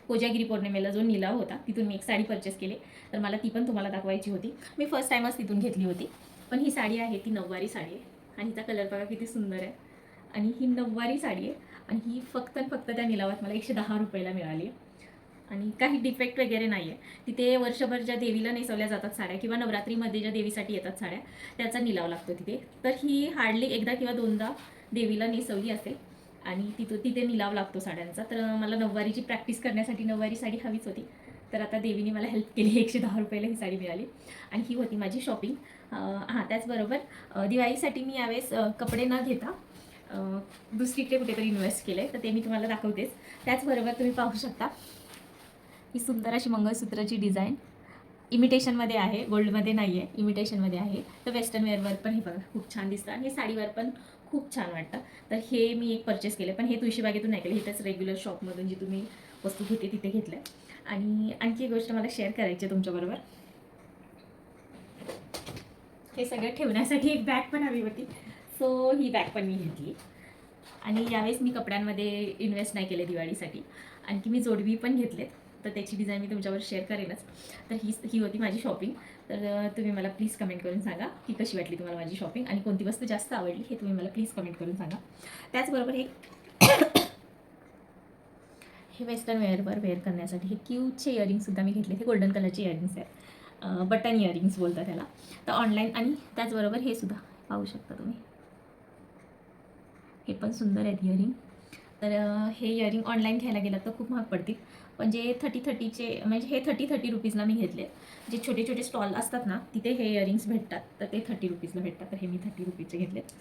कोजागिरी पौर्णिमेला जो निलाव होता तिथून मी एक साडी परचेस केली, तर मला ती पण तुम्हाला दाखवायची होती. मी फर्स्ट टाईमच तिथून घेतली होती. पण ही साडी आहे ती नऊवारी साडी आहे आणि हिचा कलर बघा किती सुंदर आहे. आणि ही नऊवारी साडी आहे आणि ही फक्त आणि फक्त त्या निलावात मला 110 रुपयाला मिळाली आहे. आणि काही डिफेक्ट वगैरे नाही आहे. तिथे वर्षभर ज्या देवीला नेसवल्या जातात साड्या किंवा नवरात्रीमध्ये ज्या देवीसाठी येतात साड्या त्याचा निलाव लागतो तिथे. तर ही हार्डली एकदा किंवा दोनदा देवीला नेसवली असेल आणि तिथे निलाव लागतो साड्यांचा. तर मला नऊवारीची प्रॅक्टिस करण्यासाठी नऊवारी साडी हवीच होती. तर आता देवीने मला हेल्प केली, 110 रुपयाला ही साडी मिळाली आणि ही होती माझी शॉपिंग. हां, त्याचबरोबर दिवाळीसाठी मी यावेळेस कपडे न घेता दुसरीकडे कुठेतरी इन्व्हेस्ट केलं आहे, तर ते मी तुम्हाला दाखवतेच. त्याचबरोबर तुम्ही पाहू शकता ही सुंदर अशी मंगळसूत्राची डिझाईन इमिटेशनमध्ये आहे, गोल्डमध्ये नाही आहे, इमिटेशनमध्ये आहे. तर वेस्टर्न वेअरवर पण हे बघा खूप छान दिसतं आणि हे साडीवर पण खूप छान वाटतं. तर हे मी एक परचेस केलं, पण हे तुळशीबागेतून नाही केलं, हे त्याच रेग्युलर शॉपमधून जी तुम्ही वस्तू घेते तिथे घेतलं. आणि आणखी एक गोष्ट मला शेअर करायची आहे तुमच्याबरोबर. हे सगळं ठेवण्यासाठी एक बॅग पण हवी होती, सो ही बॅग पण मी घेतली. आणि यावेळेस मी कपड्यांमध्ये इन्व्हेस्ट नाही केले दिवाळीसाठी. आणखी मी जोडवी पण घेतलेत, तर त्याची डिझाईन मी तुमच्यावर शेअर करेनच. तर ही होती माझी शॉपिंग. तर तुम्ही मला प्लीज कमेंट करून सांगा की कशी वाटली तुम्हाला माझी शॉपिंग आणि कोणती वस्तू जास्त आवडली हे तुम्ही मला प्लीज कमेंट करून सांगा. त्याचबरोबर हे वेस्टर्न वेअर करण्यासाठी हे क्यूटचे इयरिंग्ससुद्धा मी घेतले. हे गोल्डन कलरचे इयरिंग्स आहेत, बटन इयरिंग्स बोलतात त्याला. तर ऑनलाईन आणि त्याचबरोबर हे सुद्धा पाहू शकता तुम्ही, हे पण सुंदर आहेत इयरिंग. तर हे इयरिंग ऑनलाईन घ्यायला गेलं तर खूप महाग पडतील, पण जे 30-30चे म्हणजे हे 30-30 रुपीजला मी घेतले. जे छोटे छोटे स्टॉल असतात ना तिथे हे इयरिंग्स भेटतात, तर ते 30 रुपीजला भेटतात, तर हे मी 30 रुपीजचे घेतलेत.